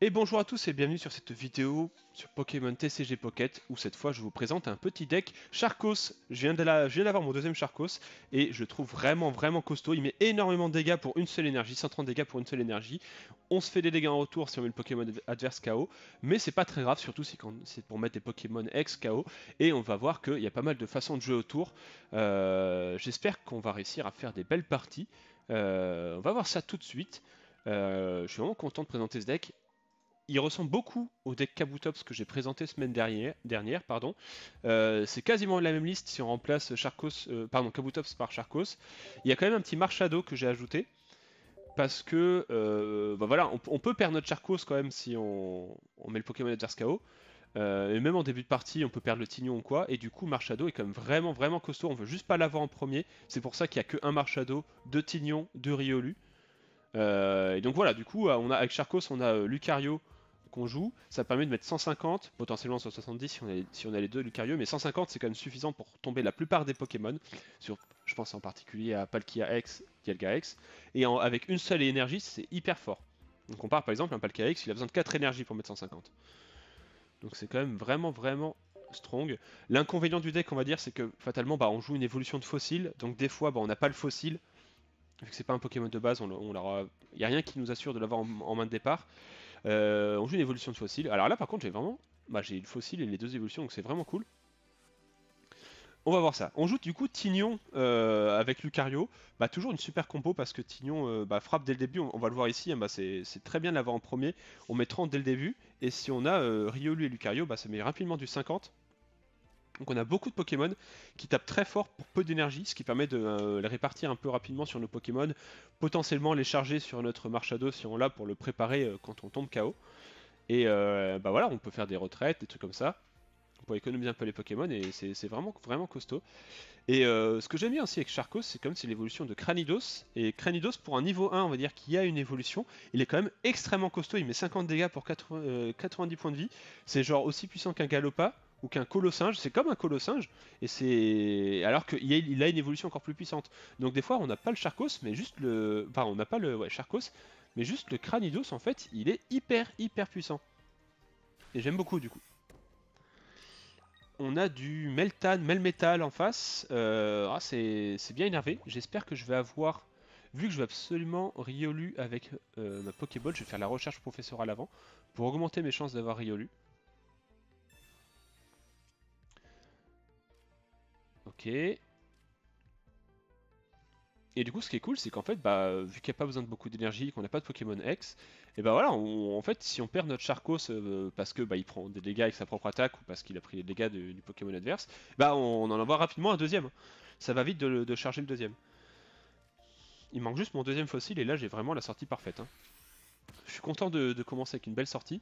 Et bonjour à tous et bienvenue sur cette vidéo sur Pokémon TCG Pocket où cette fois je vous présente un petit deck Charcos. Je viens d'avoir mon deuxième Charcos et je trouve vraiment costaud. Il met énormément de dégâts pour une seule énergie, 130 dégâts pour une seule énergie. On se fait des dégâts en retour si on met le Pokémon adverse KO, mais c'est pas très grave, surtout si c'est pour mettre des Pokémon ex KO. Et on va voir qu'il y a pas mal de façons de jouer autour. J'espère qu'on va réussir à faire des belles parties. On va voir ça tout de suite. Je suis vraiment content de présenter ce deck. Il ressemble beaucoup au deck Kabutops que j'ai présenté semaine dernière pardon. C'est quasiment la même liste si on remplace Kabutops par Charcos. Il y a quand même un petit Marshado que j'ai ajouté parce que voilà, on peut perdre notre Charcos quand même si on met le Pokémon adverse KO. Et même en début de partie, on peut perdre le Tignon ou quoi. Et du coup, Marshado est quand même vraiment costaud. On veut juste pas l'avoir en premier. C'est pour ça qu'il n'y a que un Marshado, deux Tignon, deux Riolu. Et donc voilà, du coup, avec Charcos, on a Lucario qu'on joue. Ça permet de mettre 150, potentiellement 170 si on a les deux Lucario, mais 150 c'est quand même suffisant pour tomber la plupart des Pokémon. Je pense en particulier à Palkia X, Dialga X. Et avec une seule énergie, c'est hyper fort. Donc on part par exemple, un Palkia X, il a besoin de 4 énergies pour mettre 150. Donc c'est quand même vraiment strong. L'inconvénient du deck, on va dire, c'est que fatalement, on joue une évolution de fossile. Donc des fois, on n'a pas le fossile vu que c'est pas un Pokémon de base, il n'y a rien qui nous assure de l'avoir en main de départ. On joue une évolution de fossile. Alors là, par contre, j'ai le fossile et les deux évolutions, donc c'est vraiment cool. On va voir ça. On joue du coup Tignon avec Lucario. Toujours une super compo parce que Tignon frappe dès le début. On va le voir ici, hein, c'est très bien de l'avoir en premier. On met 30 dès le début. Et si on a Riolu et Lucario, ça met rapidement du 50. Donc on a beaucoup de Pokémon qui tapent très fort pour peu d'énergie, ce qui permet de les répartir un peu rapidement sur nos Pokémon, potentiellement les charger sur notre Marshado si on l'a pour le préparer quand on tombe KO. Et voilà, on peut faire des retraites, des trucs comme ça, pour économiser un peu les Pokémon, et c'est vraiment costaud. Et ce que j'aime bien aussi avec Charcos, c'est comme c'est l'évolution de Cranidos, et Cranidos pour un niveau 1, on va dire qu'il y a une évolution, il est quand même extrêmement costaud, il met 50 dégâts pour 90 points de vie, c'est genre aussi puissant qu'un Galopa, ou qu'un Colossinge, c'est comme un Colossinge, et c'est alors qu'il a une évolution encore plus puissante. Donc des fois on n'a pas le Charcos, mais juste le... Enfin on n'a pas le Charcos, mais juste le Cranidos en fait, il est hyper puissant. Et j'aime beaucoup du coup. On a du Melmetal en face. C'est bien énervé. J'espère que je vais avoir... Vu que je veux absolument Riolu avec ma Pokéball, je vais faire la recherche professorale avant pour augmenter mes chances d'avoir Riolu. Ok. Et du coup, ce qui est cool, c'est qu'en fait, vu qu'il n'y a pas besoin de beaucoup d'énergie, qu'on n'a pas de Pokémon X, et voilà, en fait, si on perd notre Charcos parce que il prend des dégâts avec sa propre attaque ou parce qu'il a pris les dégâts du Pokémon adverse, on en envoie rapidement un deuxième. Ça va vite de charger le deuxième. Il manque juste mon deuxième fossile et là, j'ai vraiment la sortie parfaite, hein. Je suis content de commencer avec une belle sortie.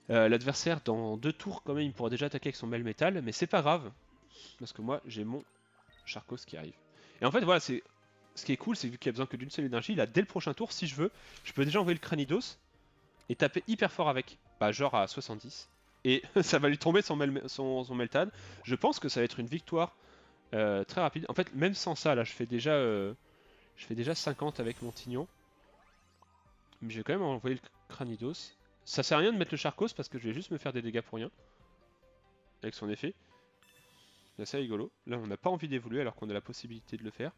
L'adversaire, dans 2 tours, quand même, il pourra déjà attaquer avec son Melmetal, mais c'est pas grave, parce que moi, j'ai mon Charcos qui arrive. Et en fait, voilà, ce qui est cool, c'est vu qu'il a besoin que d'une seule énergie, là, dès le prochain tour, si je veux, je peux déjà envoyer le Cranidos et taper hyper fort avec. Genre à 70. Et ça va lui tomber son Meltan. Je pense que ça va être une victoire très rapide. En fait, même sans ça, là, je fais déjà 50 avec mon Tignon. Mais je vais quand même envoyer le Cranidos. Ça sert à rien de mettre le Charcos parce que je vais juste me faire des dégâts pour rien. Avec son effet. C'est assez rigolo. Là, on n'a pas envie d'évoluer alors qu'on a la possibilité de le faire.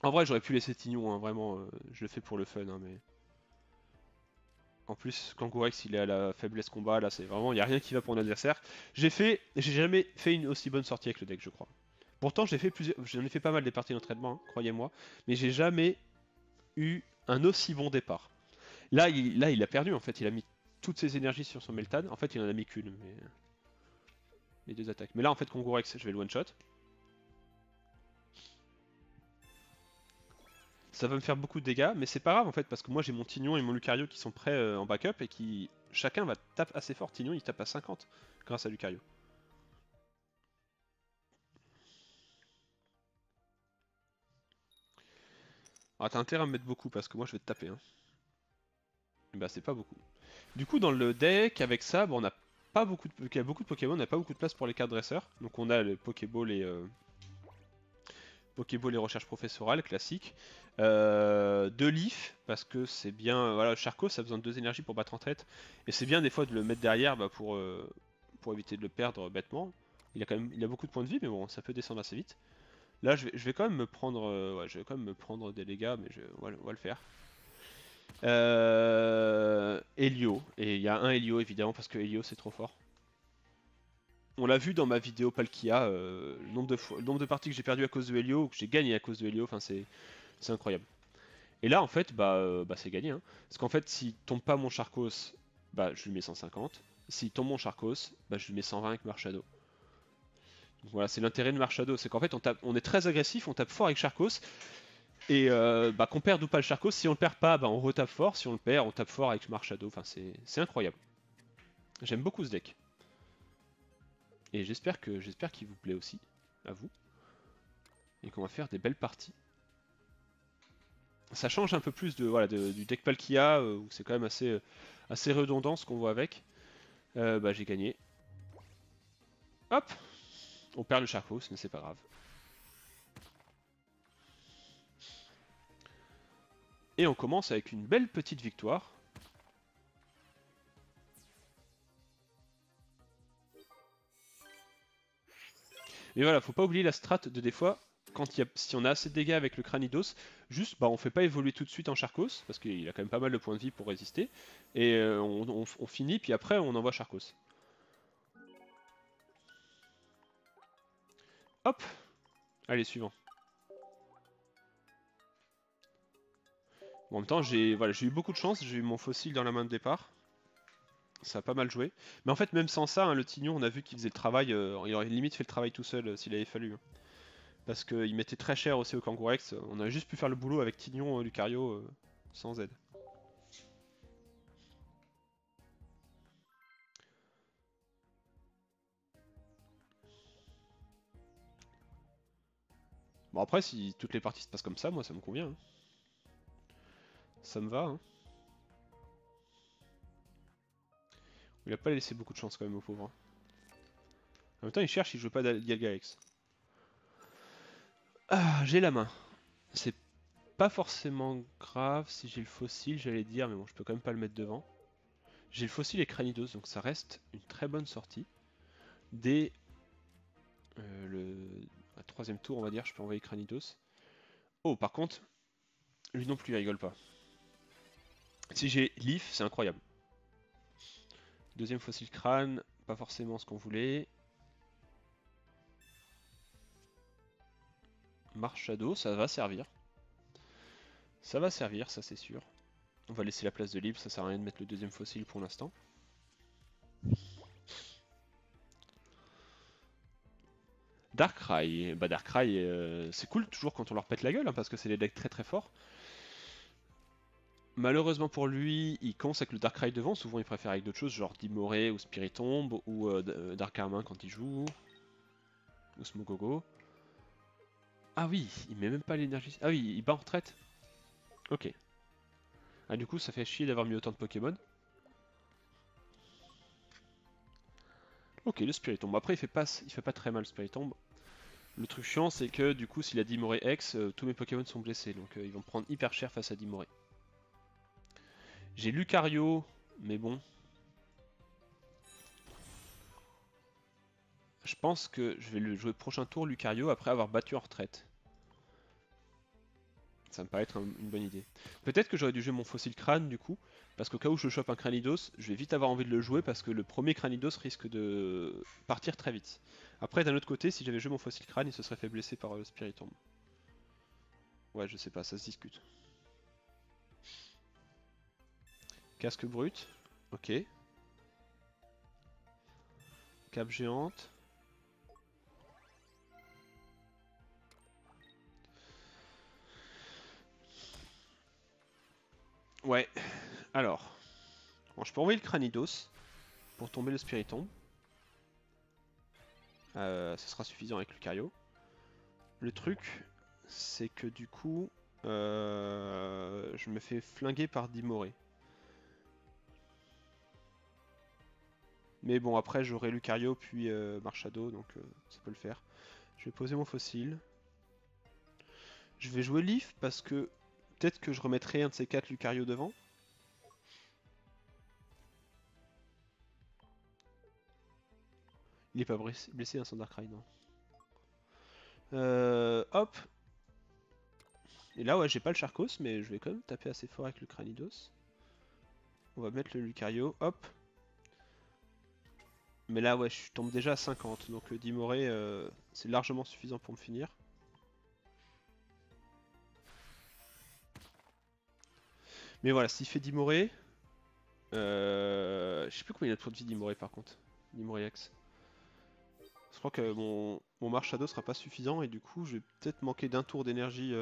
En vrai, j'aurais pu laisser Tignon, hein, vraiment, je le fais pour le fun, hein, mais... En plus, Kangourex, il est à la faiblesse combat, là, c'est vraiment, il n'y a rien qui va pour mon adversaire. J'ai jamais fait une aussi bonne sortie avec le deck, je crois. Pourtant, j'en ai fait pas mal des parties d'entraînement, hein, croyez-moi, mais j'ai jamais eu un aussi bon départ. Là, il a perdu, en fait, il a mis toutes ses énergies sur son Meltan, en fait, il en a mis qu'une, mais... Les deux attaques. Mais là, en fait, Kangourex, je vais le one-shot. Ça va me faire beaucoup de dégâts, mais c'est pas grave en fait, parce que moi j'ai mon Tignon et mon Lucario qui sont prêts en backup et qui. Chacun va taper assez fort. Tignon il tape à 50 grâce à Lucario. Ah, t'as intérêt à me mettre beaucoup parce que moi je vais te taper, hein. C'est pas beaucoup. Du coup, dans le deck, avec ça, on a pas beaucoup de, il y a beaucoup de Pokémon, on n'a pas beaucoup de place pour les cartes dresseurs. Donc on a le Pokéball Pokéball et recherche professorale, classique. 2 Leaf, parce que c'est bien. Voilà, Charcos, ça a besoin de 2 énergies pour battre en traite. Et c'est bien des fois de le mettre derrière bah, pour éviter de le perdre bêtement. Il a beaucoup de points de vie, mais bon, ça peut descendre assez vite. Là, je vais quand même me prendre, ouais, je vais quand même me prendre des dégâts, mais on va le faire. Helio, et il y a un Helio évidemment, parce que Helio c'est trop fort. On l'a vu dans ma vidéo Palkia, le nombre de parties que j'ai perdu à cause de Helio, ou que j'ai gagné à cause de Helio, enfin c'est incroyable. Et là en fait, bah c'est gagné, hein. Parce qu'en fait, s'il tombe pas mon Charcos, bah je lui mets 150. S'il tombe mon Charcos, bah je lui mets 120 avec Marshado. Donc voilà, c'est l'intérêt de Marshado, c'est qu'en fait on est très agressif, on tape fort avec Charcos, et bah qu'on perde ou pas le Charcos, si on le perd pas, bah on retape fort, si on le perd, on tape fort avec Marshado, enfin c'est incroyable. J'aime beaucoup ce deck. Et j'espère qu'il vous plaît aussi, à vous, et qu'on va faire des belles parties. Ça change un peu plus du deck Palkia, où c'est quand même assez redondant ce qu'on voit avec. Bah j'ai gagné. Hop. On perd le Charcos, mais c'est pas grave. Et on commence avec une belle petite victoire. Mais voilà, faut pas oublier la strat de des fois, si on a assez de dégâts avec le Cranidos, juste bah on fait pas évoluer tout de suite en Charcos, parce qu'il a quand même pas mal de points de vie pour résister, et on finit, puis après on envoie Charcos. Hop. Allez, suivant. Bon, en même temps, j'ai eu beaucoup de chance, j'ai eu mon fossile dans la main de départ. Ça a pas mal joué. Mais en fait, même sans ça, hein, le Tignon, on a vu qu'il faisait le travail, il aurait limite fait le travail tout seul s'il avait fallu, hein. Parce qu'il mettait très cher aussi au Kangourex, on a juste pu faire le boulot avec Tignon, Lucario, sans aide. Bon après, si toutes les parties se passent comme ça, moi ça me convient, hein. Ça me va, hein. Il a pas laissé beaucoup de chance quand même au pauvre, hein. En même temps, il cherche, il joue pas Galgalex. Ah, j'ai la main. C'est pas forcément grave si j'ai le fossile, j'allais dire, mais bon, je peux quand même pas le mettre devant. J'ai le fossile et Cranidos, donc ça reste une très bonne sortie. Dès le troisième tour, on va dire, je peux envoyer Cranidos. Oh, par contre, lui non plus, il rigole pas. Si j'ai Leaf, c'est incroyable. Deuxième fossile crâne, pas forcément ce qu'on voulait. Marshado, ça va servir. Ça va servir, ça c'est sûr. On va laisser la place de libre, ça sert à rien de mettre le deuxième fossile pour l'instant. Darkrai, bah Darkrai, c'est cool toujours quand on leur pète la gueule, hein, parce que c'est des decks très très forts. Malheureusement pour lui, il commence avec le Darkrai devant, souvent il préfère avec d'autres choses, genre Dimoré ou Spiritomb, ou Dark Armin quand il joue, ou Smogogo. Ah oui, il met même pas l'énergie. Ah oui, il bat en retraite. Ok. Ah du coup ça fait chier d'avoir mis autant de Pokémon. Ok, le Spiritomb. Après il fait pas très mal le Spiritomb. Le truc chiant c'est que du coup s'il a Dimoré X, tous mes Pokémon sont blessés, donc ils vont prendre hyper cher face à Dimoré. J'ai Lucario, mais bon. Je pense que je vais le jouer prochain tour Lucario après avoir battu en retraite. Ça me paraît être une bonne idée. Peut-être que j'aurais dû jouer mon fossile crâne du coup, parce qu'au cas où je chope un Cranidos, je vais vite avoir envie de le jouer parce que le premier Cranidos risque de partir très vite. Après, d'un autre côté, si j'avais joué mon fossile crâne, il se serait fait blesser par le Spiritomb. Ouais, je sais pas, ça se discute. Casque brut, ok. Cape géante. Ouais, alors. Bon, je peux envoyer le Cranidos pour tomber le Spiritomb. Ça sera suffisant avec Lucario. Le truc, c'est que du coup, je me fais flinguer par Dimoré. Mais bon, après j'aurai Lucario puis Marshado, donc ça peut le faire. Je vais poser mon fossile. Je vais jouer Leaf parce que peut-être que je remettrai un de ces 4 Lucario devant. Il est pas blessé, un Sandar Cry, non. Hop. Et là, ouais, j'ai pas le Charcos, mais je vais quand même taper assez fort avec le Cranidos. On va mettre le Lucario, hop. Mais là, ouais, je tombe déjà à 50, donc le Dimoré, c'est largement suffisant pour me finir. Mais voilà, s'il fait Dimoré... je sais plus combien il a de points de vie Dimoré par contre. Dimoré X. Je crois que mon Mars Shadow sera pas suffisant et du coup, je vais peut-être manquer d'un tour d'énergie...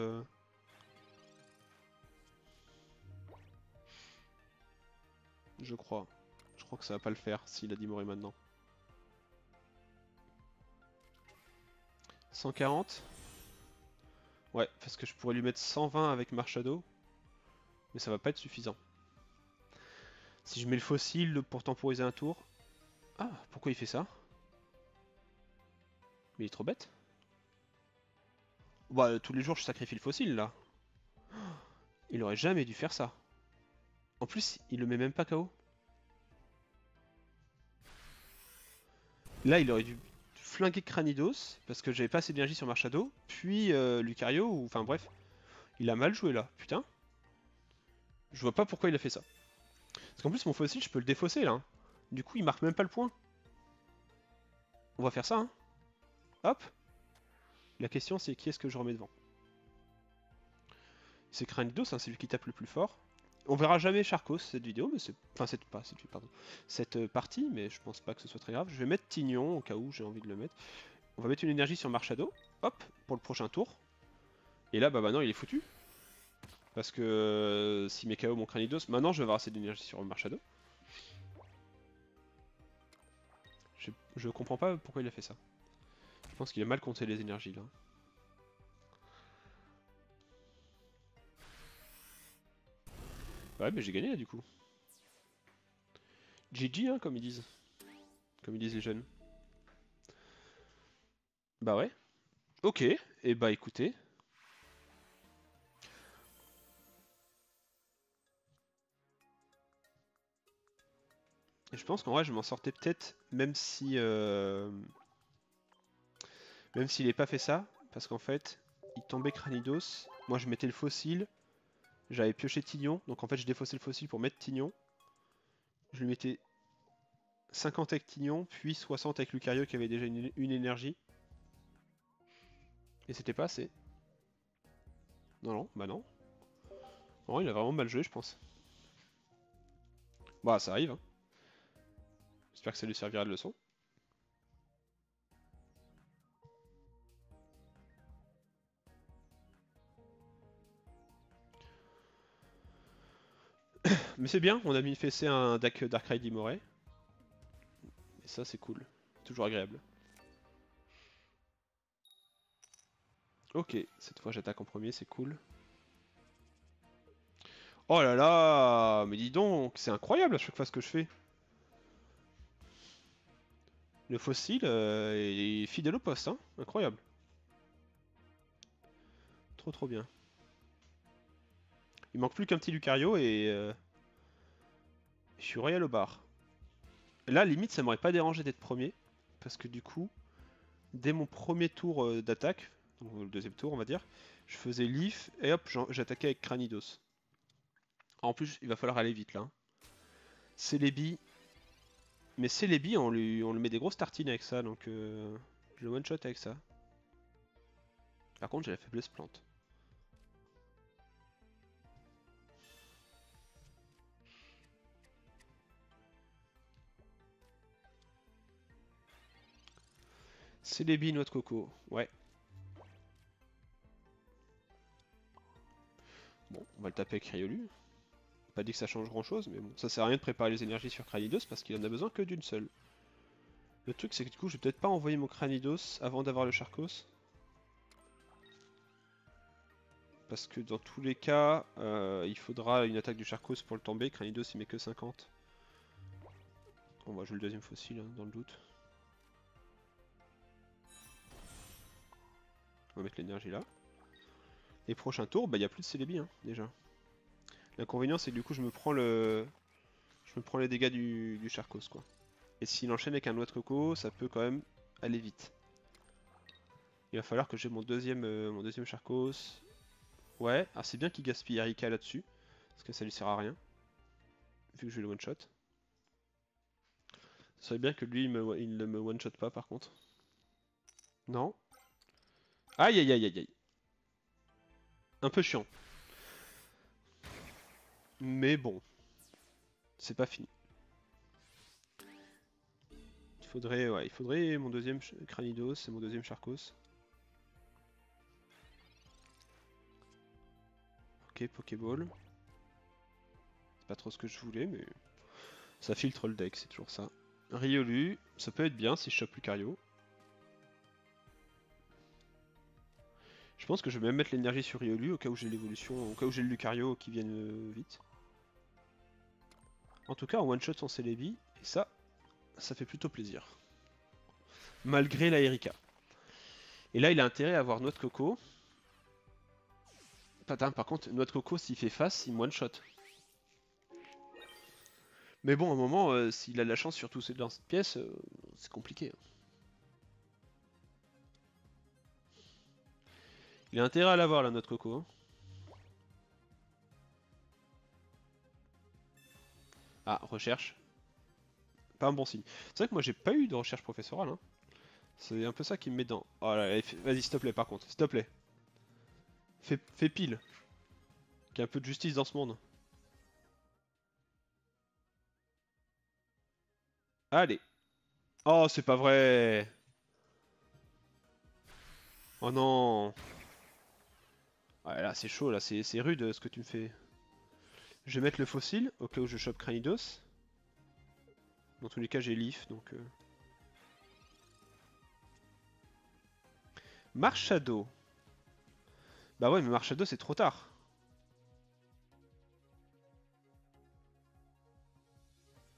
Je crois. Je crois que ça va pas le faire s'il a Dimoré maintenant. 140. Ouais, parce que je pourrais lui mettre 120 avec Mars Shadow. Mais ça va pas être suffisant. Si je mets le fossile pour temporiser un tour... Ah, pourquoi il fait ça? Mais il est trop bête. Bah, tous les jours je sacrifie le fossile là. Il aurait jamais dû faire ça. En plus, il le met même pas KO. Là, il aurait dû flinguer Cranidos, parce que j'avais pas assez d'énergie sur Mars Shadow, puis Lucario, ou enfin bref. Il a mal joué là, putain. Je vois pas pourquoi il a fait ça. Parce qu'en plus, mon fossile, je peux le défausser là. Hein. Du coup, il marque même pas le point. On va faire ça, hein. Hop. La question, c'est qui est-ce que je remets devant? C'est Cranidos, hein, c'est lui qui tape le plus fort. On verra jamais Charcos cette vidéo, mais c'est. Enfin, cette partie, mais je pense pas que ce soit très grave. Je vais mettre Tignon au cas où j'ai envie de le mettre. On va mettre une énergie sur Mars Shadow, hop, pour le prochain tour. Et là, bah maintenant, il est foutu. Parce que si mes KO mon Cranidos, maintenant je vais avoir assez d'énergie sur Mars Shadow. Je comprends pas pourquoi il a fait ça. Je pense qu'il a mal compté les énergies là. Ouais, mais j'ai gagné là du coup. GG, hein, comme ils disent. Comme ils disent les jeunes. Bah ouais. Ok, et bah écoutez. Et je pense qu'en vrai, je m'en sortais peut-être, même si. Même s'il n'ait pas fait ça. Parce qu'en fait, il tombait Cranidos. Moi, je mettais le fossile. J'avais pioché Tignon. Donc en fait, je défaussais le fossile pour mettre Tignon. Je lui mettais 50 avec Tignon, puis 60 avec Lucario qui avait déjà une énergie. Et c'était pas assez. Non, non, bah non. Non, il a vraiment mal joué, je pense. Bah, ça arrive. Hein. J'espère que ça lui servira de leçon. Mais c'est bien, on a mis fessé un deck Darkrai Dimoré. Et ça, c'est cool. Toujours agréable. Ok, cette fois j'attaque en premier, c'est cool. Oh là là, mais dis donc, c'est incroyable à chaque fois ce que je fais. Le fossile est fidèle au poste, hein. Incroyable. Trop trop bien. Il manque plus qu'un petit Lucario et je suis royal au bar. Là, limite, ça m'aurait pas dérangé d'être premier. Parce que du coup, dès mon premier tour d'attaque, donc le deuxième tour on va dire, je faisais Leaf et hop, j'attaquais avec Cranidos. En plus, il va falloir aller vite là. Hein. Celebi. Mais Celebi, on lui met des grosses tartines avec ça, donc je le one shot avec ça. Par contre, j'ai la faiblesse plante. Celebi, noix de coco, ouais. Bon, on va le taper avec Riolu. Pas dit que ça change grand chose, mais bon, ça sert à rien de préparer les énergies sur Cranidos parce qu'il en a besoin que d'une seule. Le truc, c'est que du coup, je vais peut-être pas envoyer mon Cranidos avant d'avoir le Charcos. Parce que dans tous les cas, il faudra une attaque du Charcos pour le tomber. Cranidos, il met que 50. On va jouer le deuxième fossile, hein, dans le doute. On va mettre l'énergie là. Et prochain tour, bah il n'y a plus de Celebi hein, déjà. L'inconvénient c'est que du coup je me prends les dégâts du Charcos quoi. Et s'il enchaîne avec un noix de coco, ça peut quand même aller vite. Il va falloir que j'ai mon deuxième Charcos. Ouais, ah c'est bien qu'il gaspille Erika là-dessus. Parce que ça lui sert à rien. Vu que je vais le one shot. Ce serait bien que lui il ne me one shot pas par contre. Non. Aïe aïe aïe aïe aïe. Un peu chiant. Mais bon. C'est pas fini. Il faudrait mon deuxième Cranidos et mon deuxième Charcos. Ok, Pokéball. C'est pas trop ce que je voulais, mais ça filtre le deck, c'est toujours ça. Riolu, ça peut être bien si je chope Lucario. Je pense que je vais même mettre l'énergie sur Riolu au cas où j'ai l'évolution, au cas où j'ai le Lucario qui vienne vite. En tout cas, en one shot son Celebi, et ça fait plutôt plaisir. Malgré la Erika. Et là, il a intérêt à avoir Noix de Coco. Patin, par contre, Noix de Coco, s'il fait face, il me one shot. Mais bon, à un moment, s'il a de la chance sur tous ces lance-pièces, c'est compliqué. Il a intérêt à l'avoir, la Noix de Coco. Hein. Ah, recherche. Pas un bon signe. C'est vrai que moi, j'ai pas eu de recherche professorale. Hein. C'est un peu ça qui me met dans... Oh là, vas-y, s'il te plaît, par contre. S'il te plaît. Fais pile. Qu'il y ait un peu de justice dans ce monde. Allez. Oh, c'est pas vrai. Oh non. Ouais, là, c'est chaud, là. C'est rude, ce que tu me fais. Je vais mettre le fossile, au cas où je chope Cranidos. Dans tous les cas, j'ai Leaf, donc... Marshado. Bah ouais, mais Marshado, c'est trop tard.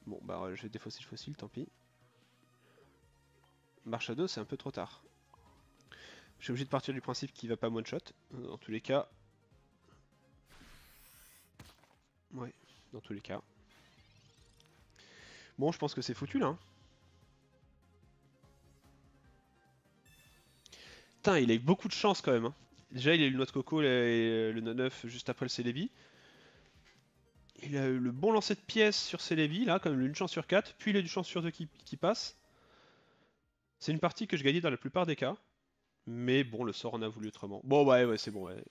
Bon, bah je vais défausser le fossile, tant pis. Marshado, c'est un peu trop tard. Je suis obligé de partir du principe qu'il va pas one-shot. Dans tous les cas... Ouais, dans tous les cas. Bon, je pense que c'est foutu, là. Hein. Putain, il a eu beaucoup de chance, quand même. Hein. Déjà, il a eu le noix de coco et le 9 juste après le Celebi. Il a eu le bon lancer de pièces sur Celebi, là, comme une chance sur 4. Puis il a eu une chance sur 2 qui passe. C'est une partie que je gagnais dans la plupart des cas. Mais bon, le sort en a voulu autrement. Bon, ouais, c'est bon, ouais.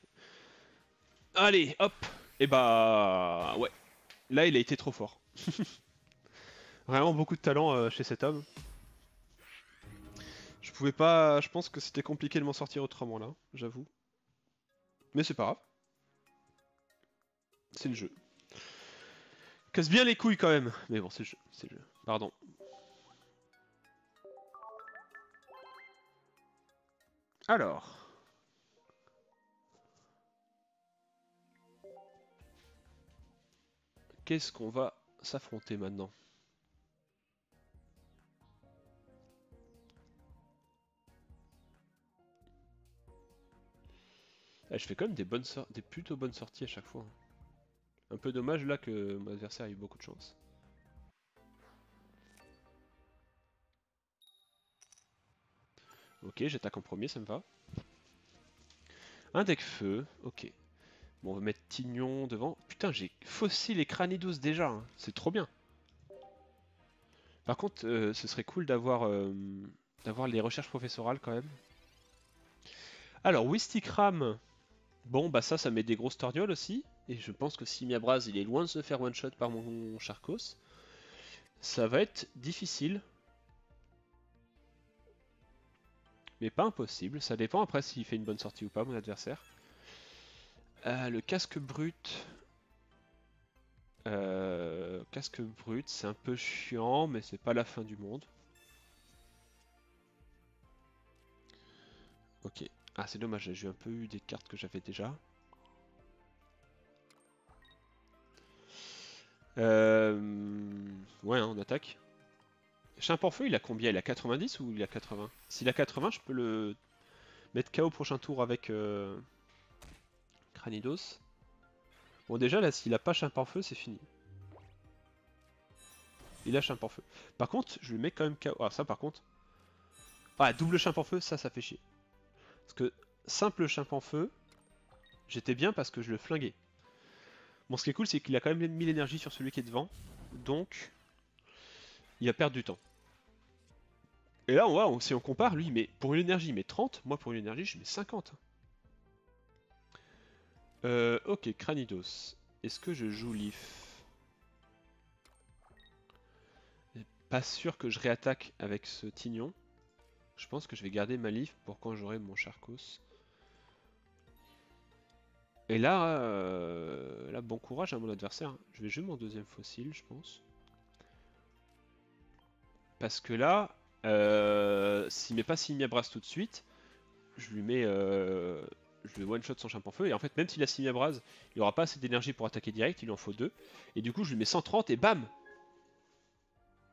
Allez, hop. Et bah... Ouais. Là, il a été trop fort. Vraiment beaucoup de talent chez cet homme. Je pouvais pas... Je pense que c'était compliqué de m'en sortir autrement, là. J'avoue. Mais c'est pas grave. C'est le jeu. Casse bien les couilles, quand même. Mais bon, c'est le jeu. C'est le jeu. Pardon. Alors... Qu'est-ce qu'on va s'affronter maintenant? Ah, je fais quand même des plutôt bonnes sorties à chaque fois. Un peu dommage là que mon adversaire ait eu beaucoup de chance. Ok, j'attaque en premier, ça me va. Un deck feu, ok. Bon, on va mettre Tignon devant. Putain, j'ai fossile et Cranidos déjà, hein. C'est trop bien. Par contre, ce serait cool d'avoir les recherches professorales quand même. Alors, Wistikram. Bon, bah ça met des grosses torgnoles aussi. Et je pense que si Miabraz, il est loin de se faire one-shot par mon Charcos, ça va être difficile. Mais pas impossible. Ça dépend après s'il fait une bonne sortie ou pas, mon adversaire. Le casque brut. Casque brut, c'est un peu chiant, mais c'est pas la fin du monde. Ok. Ah, c'est dommage, j'ai un peu eu des cartes que j'avais déjà. Ouais, hein, on attaque. Chimpanfeu, il a combien? Il a 90 ou il a 80? S'il a 80, je peux le mettre KO prochain tour avec Cranidos. Bon déjà là s'il a pas Chimpanfeu c'est fini. Il a Chimpanfeu. Par contre je lui mets quand même KO. Ah ça par contre. Ah double Chimpanfeu ça fait chier. Parce que simple Chimpanfeu, j'étais bien parce que je le flinguais. Bon ce qui est cool c'est qu'il a quand même mis l'énergie sur celui qui est devant. Donc il va perdre du temps. Et là on voit, si on compare, lui mais pour une énergie il met 30, moi pour une énergie je mets 50. Ok, Cranidos. Est-ce que je joue Leaf? Pas sûr que je réattaque avec ce Tignon. Je pense que je vais garder ma Leaf pour quand j'aurai mon Charcos. Et là, là, bon courage à mon adversaire. Je vais jouer mon deuxième fossile, je pense. Parce que là, s'il met pas Simiabras tout de suite, je lui mets... je lui one-shot son Chimpanfeu. Et en fait, même s'il a Simiabras, il aura pas assez d'énergie pour attaquer direct, il lui en faut 2. Et du coup, je lui mets 130 et bam!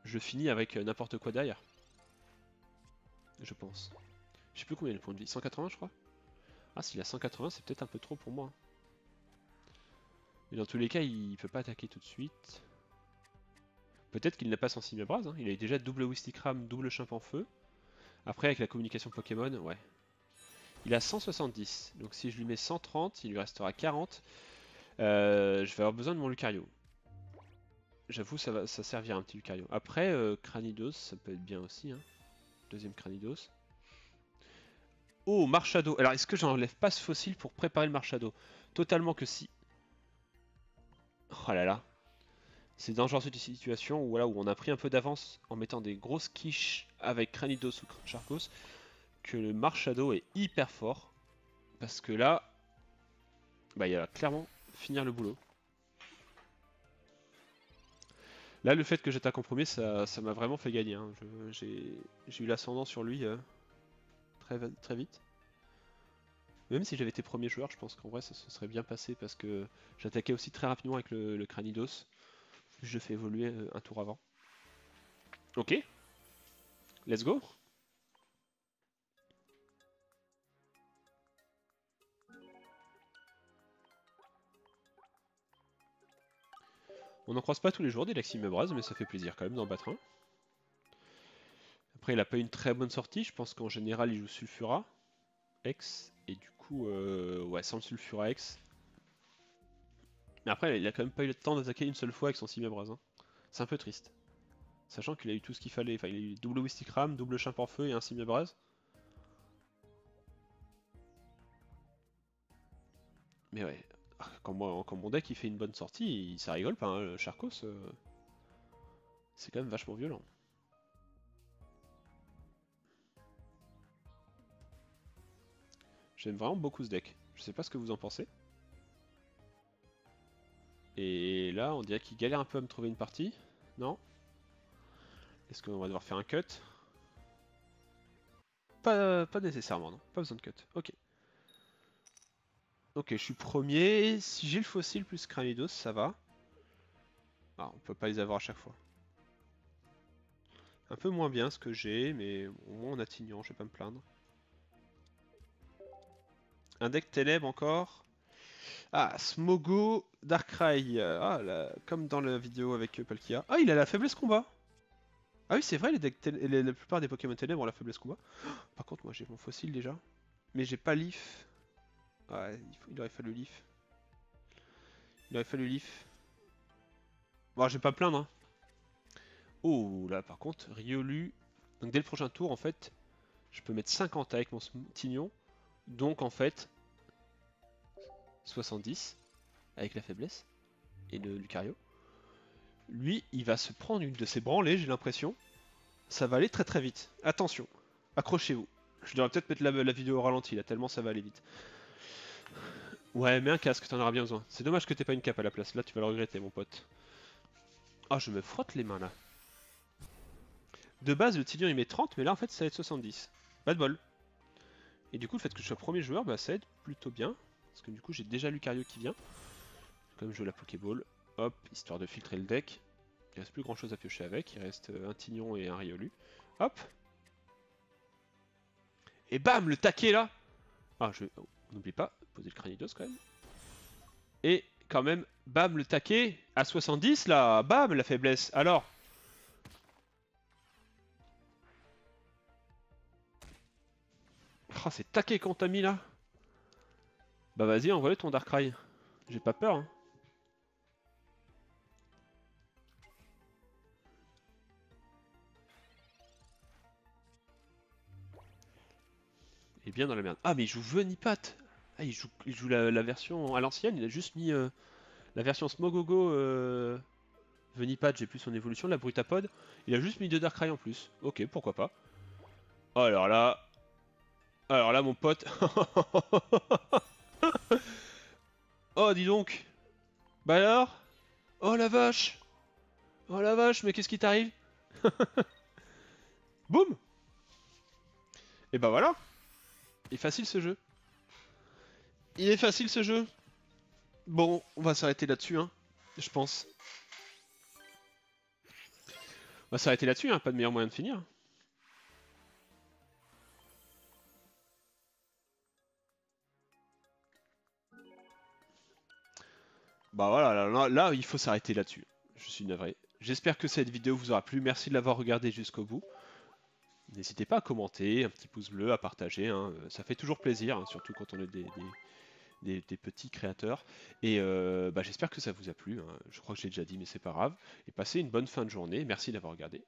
Je finis avec n'importe quoi derrière. Je pense. Je sais plus combien il a le point de vie. 180 je crois. Ah s'il a 180 c'est peut-être un peu trop pour moi. Mais dans tous les cas il peut pas attaquer tout de suite. Peut-être qu'il n'a pas son Simiabras, hein. Il a déjà double Wistikram, double Chimpanfeu. Après avec la communication Pokémon, ouais. Il a 170, donc si je lui mets 130, il lui restera 40. Je vais avoir besoin de mon Lucario. J'avoue ça servira un petit Lucario. Après Cranidos ça peut être bien aussi, hein. Deuxième Cranidos. Oh, Marshado. Alors, est-ce que j'enlève pas ce fossile pour préparer le Marshado? Totalement que si. Oh là là. C'est dangereux cette situation où, voilà, où on a pris un peu d'avance en mettant des grosses quiches avec Cranidos ou Charcos, que le Marshado est hyper fort. Parce que là, bah, il va clairement finir le boulot. Là, le fait que j'étais en premier, ça m'a vraiment fait gagner, hein. J'ai eu l'ascendant sur lui très vite. Même si j'avais été premier joueur, je pense qu'en vrai ça se serait bien passé parce que j'attaquais aussi très rapidement avec le Cranidos. Je le fais évoluer un tour avant. Ok, let's go. On n'en croise pas tous les jours des Laximebras, mais ça fait plaisir quand même d'en battre un. Après, il a pas eu une très bonne sortie. Je pense qu'en général, il joue Sulfura X. Et du coup, ouais, sans le Sulfura X. Mais après, il a quand même pas eu le temps d'attaquer une seule fois avec son Simebras, hein. C'est un peu triste. Sachant qu'il a eu tout ce qu'il fallait. Enfin, il a eu double Wistikram, double Chimpanfeu et un Simebras. Mais ouais, quand mon deck il fait une bonne sortie, ça rigole pas, hein. Le Charcos, c'est quand même vachement violent. J'aime vraiment beaucoup ce deck. Je sais pas ce que vous en pensez. Et là, on dirait qu'il galère un peu à me trouver une partie. Non? Est-ce qu'on va devoir faire un cut? Pas nécessairement, non. Pas besoin de cut. Ok. Ok, je suis premier. Si j'ai le fossile plus Cranidos, ça va. Ah, on peut pas les avoir à chaque fois. Un peu moins bien ce que j'ai, mais au moins on a Tignon, je vais pas me plaindre. Un deck ténèbres encore. Ah, Smogo, Darkrai. Ah, là, comme dans la vidéo avec Palkia. Ah, il a la faiblesse combat. Ah oui, c'est vrai, la plupart des Pokémon ténèbres ont la faiblesse combat. Par contre, moi j'ai mon fossile déjà. Mais j'ai pas Leaf. Ouais, il aurait fallu Leaf. Il aurait fallu Leaf. Bon, je vais pas me plaindre, hein. Oh, là par contre, Riolu. Donc dès le prochain tour, en fait, je peux mettre 50 avec mon Tignon. Donc en fait, 70 avec la faiblesse. Et le Lucario. Lui, il va se prendre une de ses branlées, j'ai l'impression. Ça va aller très vite. Attention, accrochez-vous. Je devrais peut-être mettre la vidéo au ralenti là, tellement ça va aller vite. Ouais, mets un casque, t'en auras bien besoin. C'est dommage que t'aies pas une cape à la place, là tu vas le regretter mon pote. Ah, je me frotte les mains là. De base, le Tignon il met 30, mais là en fait ça va être 70. Pas de bol. Et du coup, le fait que je sois premier joueur, bah ça aide plutôt bien. Parce que du coup, j'ai déjà Lucario qui vient. Comme je joue la Pokéball. Hop, histoire de filtrer le deck. Il reste plus grand chose à piocher avec. Il reste un Tignon et un Riolu. Hop. Et bam, le taquet là. Ah, oh, on n'oublie pas, poser le Cranidos quand même. Et quand même, bam, le taquet à 70 là, bam, la faiblesse. Alors, oh, c'est taquet qu'on t'a mis là. Bah vas-y, envoie ton Darkrai. J'ai pas peur. Hein. Il est bien dans la merde. Ah mais il joue Venipat. Ah il joue la version à l'ancienne, il a juste mis la version Smogogo Venipat, j'ai plus son évolution, la Brutapod. Il a juste mis 2 Darkrai en plus. Ok, pourquoi pas. Oh, alors là mon pote. Oh dis donc. Bah alors. Oh la vache. Oh la vache, mais qu'est-ce qui t'arrive? Boum. Et bah voilà. Il est facile ce jeu. Il est facile ce jeu. Bon, on va s'arrêter là-dessus, hein. Je pense. On va s'arrêter là-dessus, hein. Pas de meilleur moyen de finir. Bah voilà, là, il faut s'arrêter là-dessus. Je suis navré. J'espère que cette vidéo vous aura plu. Merci de l'avoir regardé jusqu'au bout. N'hésitez pas à commenter, un petit pouce bleu, à partager. Hein. Ça fait toujours plaisir, hein, surtout quand on est des petits créateurs. Et bah, j'espère que ça vous a plu. Hein. Je crois que j'ai déjà dit, mais c'est pas grave. Et passez une bonne fin de journée. Merci d'avoir regardé.